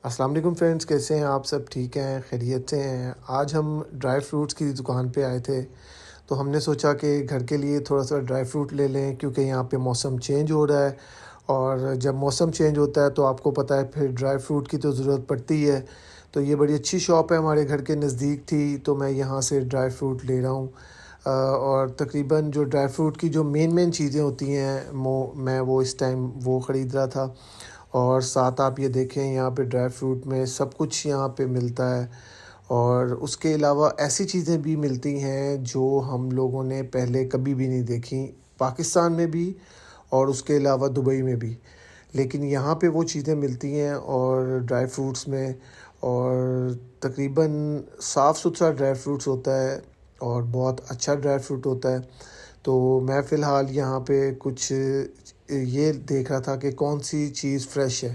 अस्सलाम वालेकुम फ्रेंड्स, कैसे हैं आप सब? ठीक हैं, खैरियत से हैं? आज हम ड्राई फ्रूट्स की दुकान पे आए थे, तो हमने सोचा कि घर के लिए थोड़ा-सा ड्राई फ्रूट ले लें क्योंकि यहाँ पे मौसम चेंज हो रहा है और जब मौसम चेंज होता है तो आपको पता है फिर ड्राई फ्रूट की तो ज़रूरत पड़ती है। तो ये बड़ी अच्छी शॉप है, हमारे घर के नज़दीक थी, तो मैं यहाँ से ड्राई फ्रूट ले रहा हूँ। और तकरीबन जो ड्राई फ्रूट की जो मेन चीज़ें होती हैं, मैं वो इस टाइम वो ख़रीद रहा था। और साथ आप ये देखें, यहाँ पे ड्राई फ्रूट में सब कुछ यहाँ पे मिलता है और उसके अलावा ऐसी चीज़ें भी मिलती हैं जो हम लोगों ने पहले कभी भी नहीं देखी, पाकिस्तान में भी और उसके अलावा दुबई में भी। लेकिन यहाँ पे वो चीज़ें मिलती हैं और ड्राई फ्रूट्स में, और तकरीबन साफ़ सुथरा ड्राई फ्रूट्स होता है और बहुत अच्छा ड्राई फ्रूट होता है। तो मैं फ़िलहाल यहाँ पे कुछ ये देख रहा था कि कौन-सी चीज़ फ्रेश है,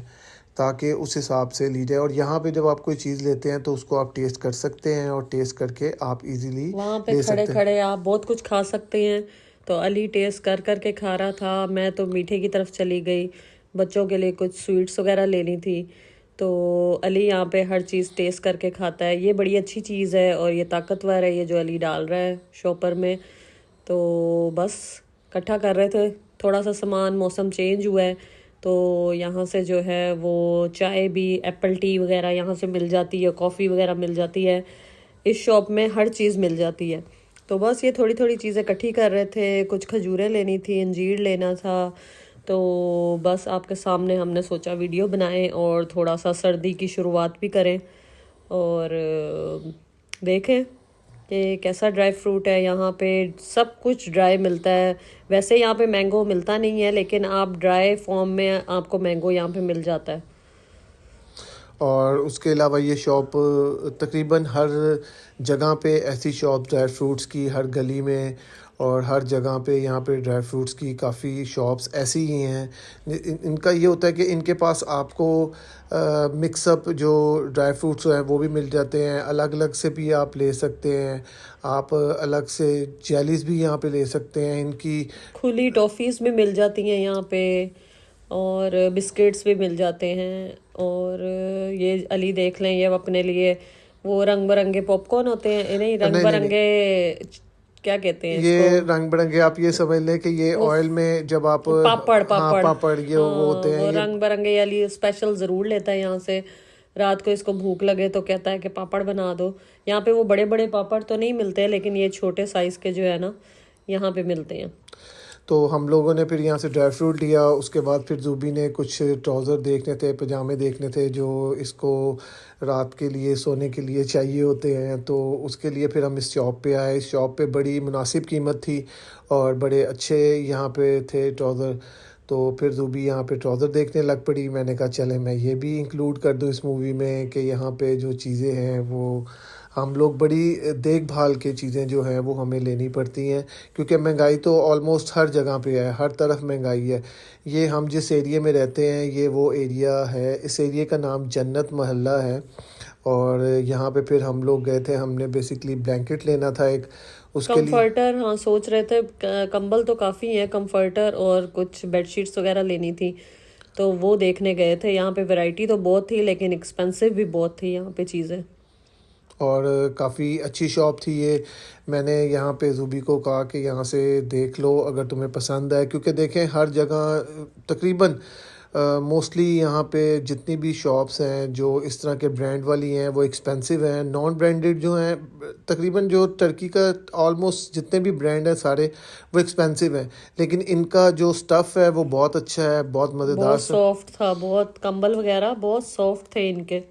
ताकि उस हिसाब से ली जाए। और यहाँ पे जब आप कोई चीज़ लेते हैं तो उसको आप टेस्ट कर सकते हैं और टेस्ट करके आप इज़िली वहाँ पे ले खड़े सकते हैं। खड़े आप बहुत कुछ खा सकते हैं। तो अली टेस्ट कर कर के खा रहा था, मैं तो मीठे की तरफ चली गई, बच्चों के लिए कुछ स्वीट्स वगैरह लेनी थी। तो अली यहाँ पे हर चीज़ टेस्ट करके खाता है। ये बड़ी अच्छी चीज़ है और ये ताकतवर है, ये जो अली डाल रहा है शॉपर में। तो बस इकट्ठा कर रहे थे थोड़ा सा सामान, मौसम चेंज हुआ है तो यहाँ से जो है वो चाय भी, एप्पल टी वगैरह यहाँ से मिल जाती है, कॉफ़ी वगैरह मिल जाती है। इस शॉप में हर चीज़ मिल जाती है। तो बस ये थोड़ी थोड़ी चीज़ें इकट्ठी कर रहे थे, कुछ खजूरें लेनी थी, अंजीर लेना था। तो बस आपके सामने हमने सोचा वीडियो बनाएं और थोड़ा सा सर्दी की शुरुआत भी करें और देखें कि कैसा ड्राई फ्रूट है। यहाँ पे सब कुछ ड्राई मिलता है। वैसे यहाँ पे मैंगो मिलता नहीं है, लेकिन आप ड्राई फॉर्म में आपको मैंगो यहाँ पे मिल जाता है। और उसके अलावा ये शॉप तकरीबन हर जगह पे ऐसी शॉप ड्राई फ्रूट्स की हर गली में और हर जगह पे यहाँ पे ड्राई फ्रूट्स की काफ़ी शॉप्स ऐसी ही हैं। इनका ये होता है कि इनके पास आपको मिक्सअप जो ड्राई फ्रूट्स हैं वो भी मिल जाते हैं, अलग अलग से भी आप ले सकते हैं। आप अलग से जेलीज़ भी यहाँ पे ले सकते हैं इनकी। खुली टॉफ़ीज़ भी मिल जाती हैं यहाँ पे और बिस्किट्स भी मिल जाते हैं। और ये अली देख लें, ये अपने लिए वो रंग बिरंगे पॉपकॉर्न होते हैं, नहीं रंग नहीं नहीं नहीं, बिरंगे, क्या कहते हैं इसको, ये रंग बिरंगे आप ये समझ लें कि ये वो ऑयल में जब आप पापड़ हाँ पापड़। पापड़ ये वो हाँ, होते हैं वो ये। रंग बिरंगे अली स्पेशल ज़रूर लेता है यहाँ से। रात को इसको भूख लगे तो कहता है कि पापड़ बना दो। यहाँ पे वो बड़े बड़े पापड़ तो नहीं मिलते हैं, लेकिन ये छोटे साइज़ के जो है ना, यहाँ पे मिलते हैं। तो हम लोगों ने फिर यहाँ से ड्राई फ्रूट लिया, उसके बाद फिर ज़ूबी ने कुछ ट्राउज़र देखने थे, पजामे देखने थे जो इसको रात के लिए सोने के लिए चाहिए होते हैं। तो उसके लिए फिर हम इस शॉप पे आए। इस शॉप पे बड़ी मुनासिब कीमत थी और बड़े अच्छे यहाँ पे थे ट्राउज़र। तो फिर ज़ूबी यहाँ पे ट्राउज़र देखने लग पड़ी। मैंने कहा चले मैं ये भी इंक्लूड कर दूँ इस मूवी में कि यहाँ पे जो चीज़ें हैं वो हम लोग बड़ी देखभाल के चीज़ें जो हैं वो हमें लेनी पड़ती हैं, क्योंकि महंगाई तो ऑलमोस्ट हर जगह पे है, हर तरफ महंगाई है। ये हम जिस एरिया में रहते हैं ये वो एरिया है, इस एरिया का नाम जन्नत मोहल्ला है। और यहाँ पे फिर हम लोग गए थे, हमने बेसिकली ब्लैंकेट लेना था एक उसके लिए। कंफर्टर, हाँ सोच रहे थे, कंबल तो काफ़ी है, कंफर्टर और कुछ बेडशीट्स वगैरह लेनी थी। तो वो देखने गए थे। यहाँ पे वैरायटी तो बहुत थी, लेकिन एक्सपेंसिव भी बहुत थी यहाँ पे चीज़ें। और काफ़ी अच्छी शॉप थी ये। मैंने यहाँ पे ज़ुबी को कहा कि यहाँ से देख लो अगर तुम्हें पसंद आए, क्योंकि देखें हर जगह तकरीबन मोस्टली यहाँ पे जितनी भी शॉप्स हैं जो इस तरह के ब्रांड वाली हैं वो एक्सपेंसिव हैं। नॉन ब्रांडेड जो हैं तकरीबन जो टर्की का ऑलमोस्ट जितने भी ब्रांड हैं सारे वो एक्सपेंसिव हैं, लेकिन इनका जो स्टफ़ है वो बहुत अच्छा है, बहुत मज़ेदार बहुत सा। सॉफ्ट था, बहुत कंबल वगैरह बहुत सॉफ्ट थे इनके।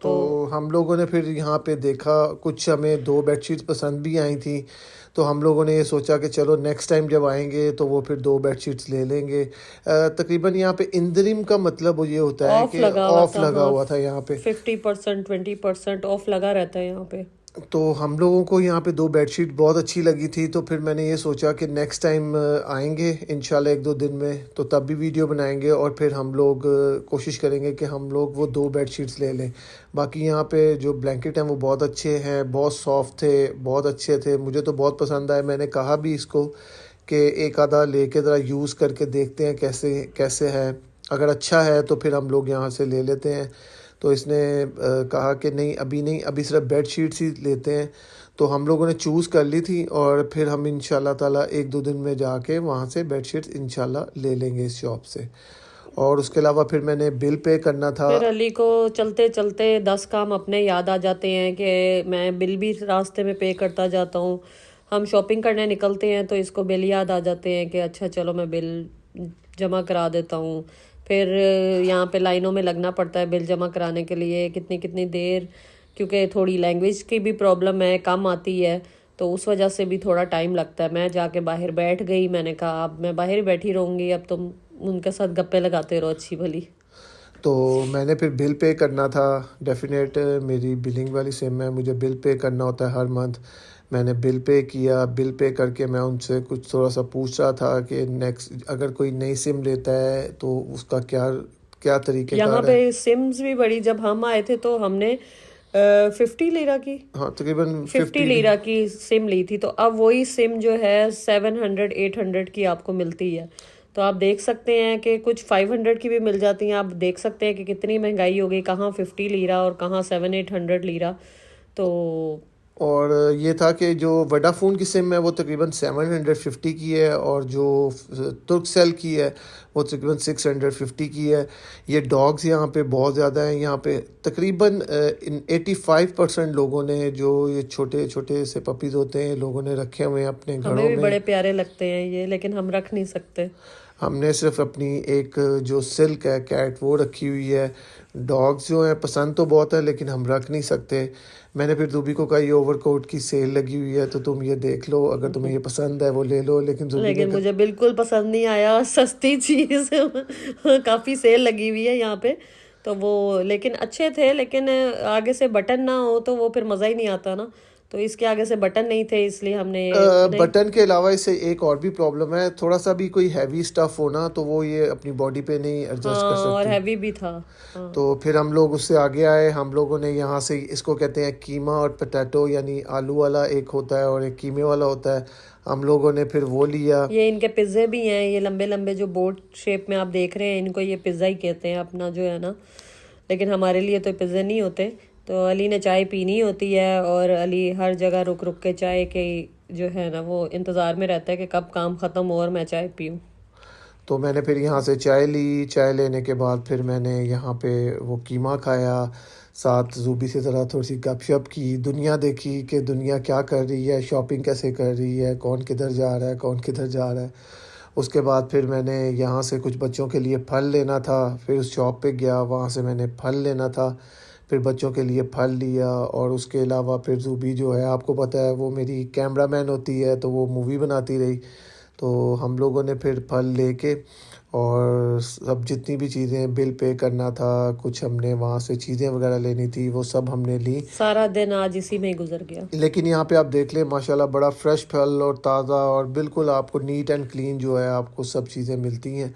तो तो हम लोगों ने फिर यहाँ पे देखा, कुछ हमें 2 बेडशीट्स पसंद भी आई थी। तो हम लोगों ने ये सोचा कि चलो नेक्स्ट टाइम जब आएँगे तो वो फिर 2 बेडशीट्स ले लेंगे। तकरीबन यहाँ पे इंदरिम का मतलब ये होता है ऑफ कि लगा हुआ ऑफ था, लगा हाँ। हुआ था यहाँ पे। 50%, 20% ऑफ लगा रहता है यहाँ पे। तो हम लोगों को यहाँ पे 2 बेडशीट बहुत अच्छी लगी थी, तो फिर मैंने ये सोचा कि नेक्स्ट टाइम आएँगे इंशाल्लाह 1-2 दिन में, तो तब भी वीडियो बनाएँगे और फिर हम लोग कोशिश करेंगे कि हम लोग वो 2 बेडशीट्स ले लें। बाकी यहाँ पे जो ब्लैंकेट हैं वो बहुत अच्छे हैं, बहुत सॉफ्ट थे, बहुत अच्छे थे, मुझे तो बहुत पसंद आए। मैंने कहा भी इसको कि एक आधा लेके ज़रा यूज़ करके देखते हैं कैसे कैसे है, अगर अच्छा है तो फिर हम लोग यहाँ से ले लेते हैं। तो इसने कहा कि नहीं, अभी सिर्फ बेड शीट्स ही लेते हैं। तो हम लोगों ने चूज़ कर ली थी और फिर हम इंशाल्लाह ताला 1-2 दिन में जाके वहाँ से बेड शीट्स इंशाल्लाह ले लेंगे इस शॉप से। और उसके अलावा फिर मैंने बिल पे करना था। फिर अली को चलते चलते 10 काम अपने याद आ जाते हैं कि मैं बिल भी रास्ते में पे करता जाता हूँ। हम शॉपिंग करने निकलते हैं तो इसको बिल याद आ जाते हैं कि अच्छा चलो मैं बिल जमा करा देता हूँ। फिर यहाँ पे लाइनों में लगना पड़ता है बिल जमा कराने के लिए, कितनी कितनी देर, क्योंकि थोड़ी लैंग्वेज की भी प्रॉब्लम है, कम आती है, तो उस वजह से भी थोड़ा टाइम लगता है। मैं जाके बाहर बैठ गई, मैंने कहा अब मैं बाहर ही बैठी रहूँगी, अब तुम उनके साथ गप्पे लगाते रहो अच्छी भली। तो मैंने फिर बिल पे करना था। डेफिनेट मेरी बिलिंग वाली सिम है, मुझे बिल पे करना होता है हर मंथ। मैंने बिल पे किया। बिल पे करके मैं उनसे कुछ थोड़ा सा पूछ रहा था कि नेक्स्ट अगर कोई नई सिम लेता है तो उसका क्या क्या यहाँ तरीक़ेकार है। पे सिम्स भी बड़ी, जब हम आए थे तो हमने 50 लीरा की हाँ, तकरीबन 50 लीरा की सिम ली थी, तो अब वही सिम जो है 700-800 की आपको मिलती है। तो आप देख सकते हैं कि कुछ 500 की भी मिल जाती हैं। आप देख सकते हैं कि कितनी महंगाई हो गई, कहाँ 50 लीरा और कहाँ 700-800 लीरा। तो और ये था कि जो वोडाफोन की सिम है वो तकरीबन 750 की है, और जो तुर्कसेल की है वो तकरीबन 650 की है। ये डॉग्स यहाँ पे बहुत ज़्यादा हैं। यहाँ पे तकरीबन 85% लोगों ने, जो ये छोटे छोटे से पपीज़ होते हैं, लोगों ने रखे हुए हैं अपने हमें घरों भी में। बड़े प्यारे लगते हैं ये, लेकिन हम रख नहीं सकते। हमने सिर्फ अपनी एक जो सिल्क है कैट वो रखी हुई है। डॉग्स जो हैं पसंद तो बहुत है लेकिन हम रख नहीं सकते। मैंने फिर रूबी को कहा ये ओवरकोट की सेल लगी हुई है तो तुम ये देख लो, अगर तुम्हें ये पसंद है वो ले लो। लेकिन रूबी ने लेकिन मुझे बिल्कुल पसंद नहीं आया, सस्ती चीज काफी सेल लगी हुई है यहाँ पे, तो वो लेकिन अच्छे थे, लेकिन आगे से बटन ना हो तो वो फिर मजा ही नहीं आता ना। तो इसके आगे से बटन नहीं थे, इसलिए हमने नहीं। बटन के अलावा इससे एक और भी प्रॉब्लम है, थोड़ा सा भी कोई हैवी स्टफ हो ना तो वो ये अपनी बॉडी पे नहीं एडजस्ट कर हाँ, और सकती। हैवी भी था। हाँ। तो फिर हम लोग उससे आगे आए। हम लोगों ने यहाँ से, इसको कहते हैं कीमा और पोटैटो, यानी आलू वाला एक होता है और एक कीमे वाला होता है। हम लोगों ने फिर वो लिया। ये इनके पिज्जे भी हैं, ये लंबे लंबे जो बोट शेप में आप देख रहे हैं, इनको ये पिज्जा ही कहते हैं अपना जो है ना। लेकिन हमारे लिए तो पिज्जे नहीं होते। तो अली ने चाय पीनी होती है और अली हर जगह रुक रुक के चाय के जो है ना वो इंतज़ार में रहता है कि कब काम ख़त्म हो और मैं चाय पीऊँ। तो मैंने फिर यहाँ से चाय ली। चाय लेने के बाद फिर मैंने यहाँ पे वो कीमा खाया। साथ ज़ूबी से ज़रा थोड़ी सी गपशप की, दुनिया देखी कि दुनिया क्या कर रही है, शॉपिंग कैसे कर रही है, कौन किधर जा रहा है, कौन किधर जा रहा है। उसके बाद फिर मैंने यहाँ से कुछ बच्चों के लिए फल लेना था। फिर उस शॉप पे गया, वहाँ से मैंने फल लेना था। फिर बच्चों के लिए फल लिया। और उसके अलावा फिर ज़ूबी जो है, आपको पता है वो मेरी कैमरामैन होती है, तो वो मूवी बनाती रही। तो हम लोगों ने फिर फल लेके और सब जितनी भी चीज़ें, बिल पे करना था, कुछ हमने वहाँ से चीज़ें वगैरह लेनी थी, वो सब हमने ली। सारा दिन आज इसी में ही गुजर गया। लेकिन यहाँ पे आप देख लें माशाल्लाह बड़ा फ्रेश फल और ताज़ा और बिल्कुल आपको नीट एंड क्लीन जो है आपको सब चीज़ें मिलती हैं।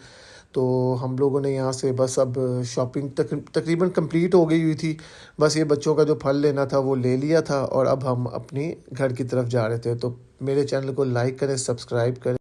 तो हम लोगों ने यहाँ से बस अब शॉपिंग तकरीबन कंप्लीट हो गई हुई थी। बस ये बच्चों का जो फल लेना था वो ले लिया था और अब हम अपनी घर की तरफ जा रहे थे। तो मेरे चैनल को लाइक करें, सब्सक्राइब करें।